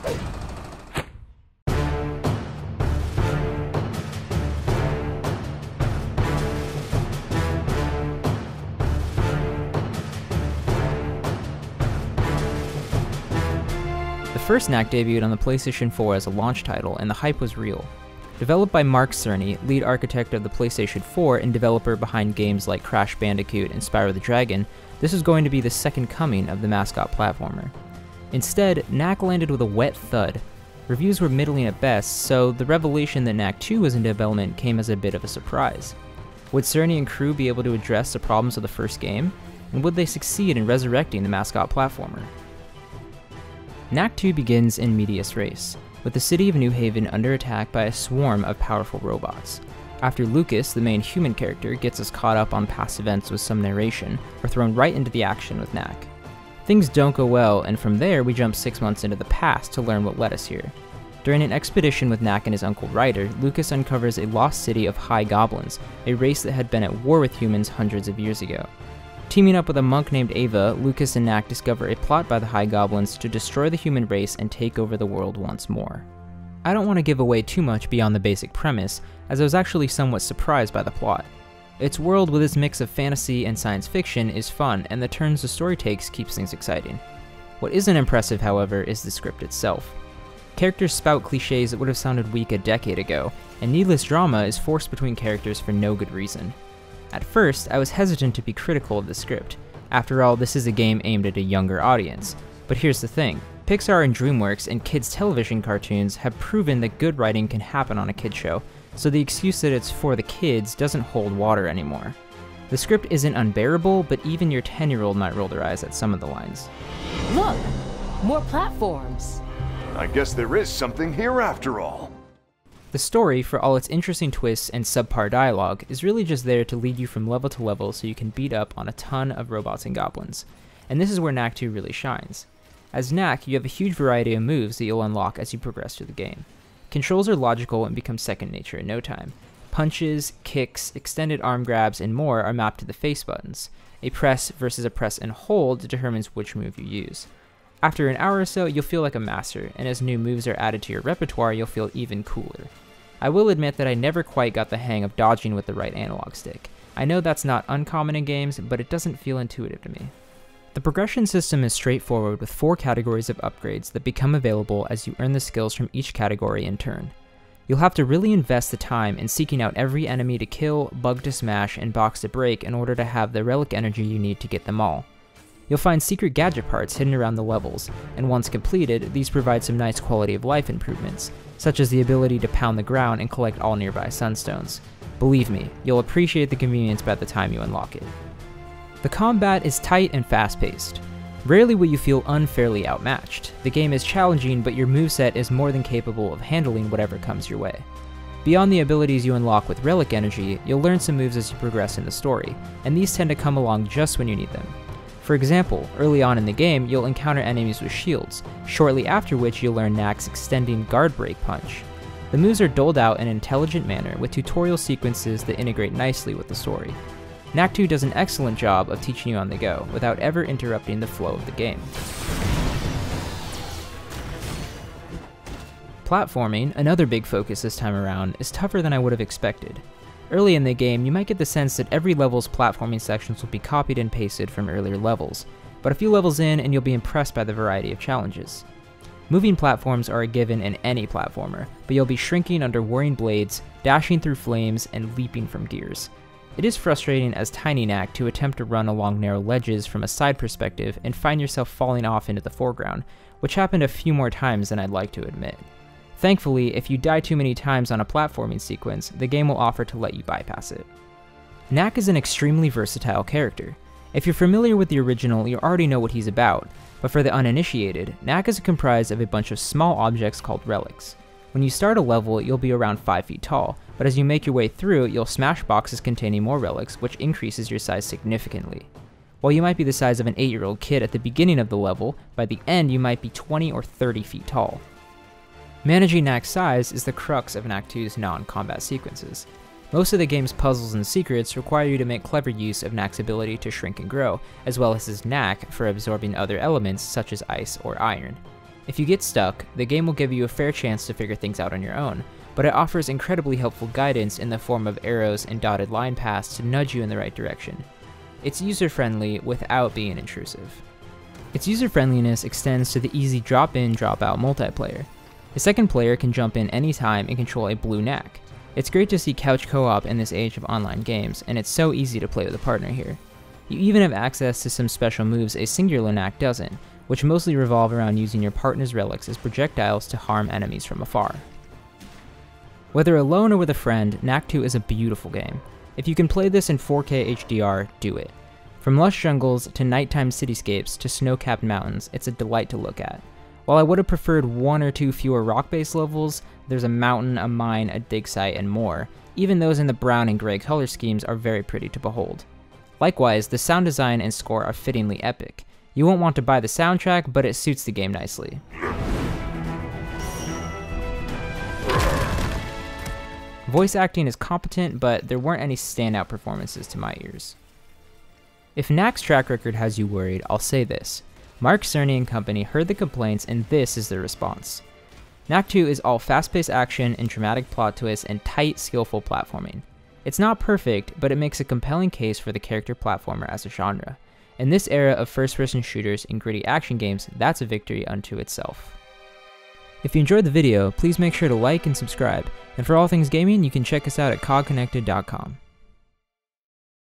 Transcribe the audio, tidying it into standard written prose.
The first Knack debuted on the PlayStation 4 as a launch title, and the hype was real. Developed by Mark Cerny, lead architect of the PlayStation 4 and developer behind games like Crash Bandicoot and Spyro the Dragon, this was going to be the second coming of the mascot platformer. Instead, Knack landed with a wet thud. Reviews were middling at best, so the revelation that Knack II was in development came as a bit of a surprise. Would Cerny and crew be able to address the problems of the first game? And would they succeed in resurrecting the mascot platformer? Knack II begins in medias res, with the city of New Haven under attack by a swarm of powerful robots. After Lucas, the main human character, gets us caught up on past events with some narration, we're thrown right into the action with Knack. Things don't go well, and from there we jump 6 months into the past to learn what led us here. During an expedition with Knack and his uncle Ryder, Lucas uncovers a lost city of high goblins, a race that had been at war with humans hundreds of years ago. Teaming up with a monk named Ava, Lucas and Knack discover a plot by the High Goblins to destroy the human race and take over the world once more. I don't want to give away too much beyond the basic premise, as I was actually somewhat surprised by the plot. Its world with its mix of fantasy and science fiction is fun, and the turns the story takes keeps things exciting. What isn't impressive, however, is the script itself. Characters spout cliches that would have sounded weak a decade ago, and needless drama is forced between characters for no good reason. At first, I was hesitant to be critical of the script. After all, this is a game aimed at a younger audience. But here's the thing. Pixar and DreamWorks and kids' television cartoons have proven that good writing can happen on a kid show, so the excuse that it's for the kids doesn't hold water anymore. The script isn't unbearable, but even your 10-year-old might roll their eyes at some of the lines. Look! More platforms! I guess there is something here after all. The story, for all its interesting twists and subpar dialogue, is really just there to lead you from level to level so you can beat up on a ton of robots and goblins. And this is where Knack II really shines. As Knack, you have a huge variety of moves that you'll unlock as you progress through the game. Controls are logical and become second nature in no time. Punches, kicks, extended arm grabs, and more are mapped to the face buttons. A press versus a press and hold determines which move you use. After an hour or so, you'll feel like a master, and as new moves are added to your repertoire, you'll feel even cooler. I will admit that I never quite got the hang of dodging with the right analog stick. I know that's not uncommon in games, but it doesn't feel intuitive to me. The progression system is straightforward with 4 categories of upgrades that become available as you earn the skills from each category in turn. You'll have to really invest the time in seeking out every enemy to kill, bug to smash, and box to break in order to have the relic energy you need to get them all. You'll find secret gadget parts hidden around the levels, and once completed, these provide some nice quality of life improvements, such as the ability to pound the ground and collect all nearby sunstones. Believe me, you'll appreciate the convenience by the time you unlock it. The combat is tight and fast-paced. Rarely will you feel unfairly outmatched. The game is challenging, but your moveset is more than capable of handling whatever comes your way. Beyond the abilities you unlock with relic energy, you'll learn some moves as you progress in the story, and these tend to come along just when you need them. For example, early on in the game, you'll encounter enemies with shields, shortly after which you'll learn Knack's extending guard break punch. The moves are doled out in an intelligent manner with tutorial sequences that integrate nicely with the story. Knack II does an excellent job of teaching you on the go, without ever interrupting the flow of the game. Platforming, another big focus this time around, is tougher than I would have expected. Early in the game, you might get the sense that every level's platforming sections will be copied and pasted from earlier levels, but a few levels in and you'll be impressed by the variety of challenges. Moving platforms are a given in any platformer, but you'll be shrinking under whirring blades, dashing through flames, and leaping from gears. It is frustrating as Tiny Knack to attempt to run along narrow ledges from a side perspective and find yourself falling off into the foreground, which happened a few more times than I'd like to admit. Thankfully, if you die too many times on a platforming sequence, the game will offer to let you bypass it. Knack is an extremely versatile character. If you're familiar with the original, you already know what he's about, but for the uninitiated, Knack is comprised of a bunch of small objects called relics. When you start a level, you'll be around 5 feet tall, but as you make your way through, you'll smash boxes containing more relics, which increases your size significantly. While you might be the size of an 8-year-old kid at the beginning of the level, by the end you might be 20 or 30 feet tall. Managing Knack's size is the crux of Knack II's non-combat sequences. Most of the game's puzzles and secrets require you to make clever use of Knack's ability to shrink and grow, as well as his knack for absorbing other elements such as ice or iron. If you get stuck, the game will give you a fair chance to figure things out on your own, but it offers incredibly helpful guidance in the form of arrows and dotted line paths to nudge you in the right direction. It's user-friendly without being intrusive. Its user-friendliness extends to the easy drop-in, drop-out multiplayer. The second player can jump in anytime and control a blue Knack. It's great to see couch co-op in this age of online games, and it's so easy to play with a partner here. You even have access to some special moves a singular Knack doesn't, which mostly revolve around using your partner's relics as projectiles to harm enemies from afar. Whether alone or with a friend, Knack II is a beautiful game. If you can play this in 4K HDR, do it. From lush jungles to nighttime cityscapes to snow-capped mountains, it's a delight to look at. While I would have preferred 1 or 2 fewer rock-based levels, there's a mountain, a mine, a dig site, and more. Even those in the brown and gray color schemes are very pretty to behold. Likewise, the sound design and score are fittingly epic. You won't want to buy the soundtrack, but it suits the game nicely. Voice acting is competent, but there weren't any standout performances to my ears. If Knack's track record has you worried, I'll say this. Mark Cerny and company heard the complaints, and this is their response. Knack II is all fast-paced action and dramatic plot twists and tight, skillful platforming. It's not perfect, but it makes a compelling case for the character platformer as a genre. In this era of first-person shooters and gritty action games, that's a victory unto itself. If you enjoyed the video, please make sure to like and subscribe, and for all things gaming, you can check us out at COGconnected.com.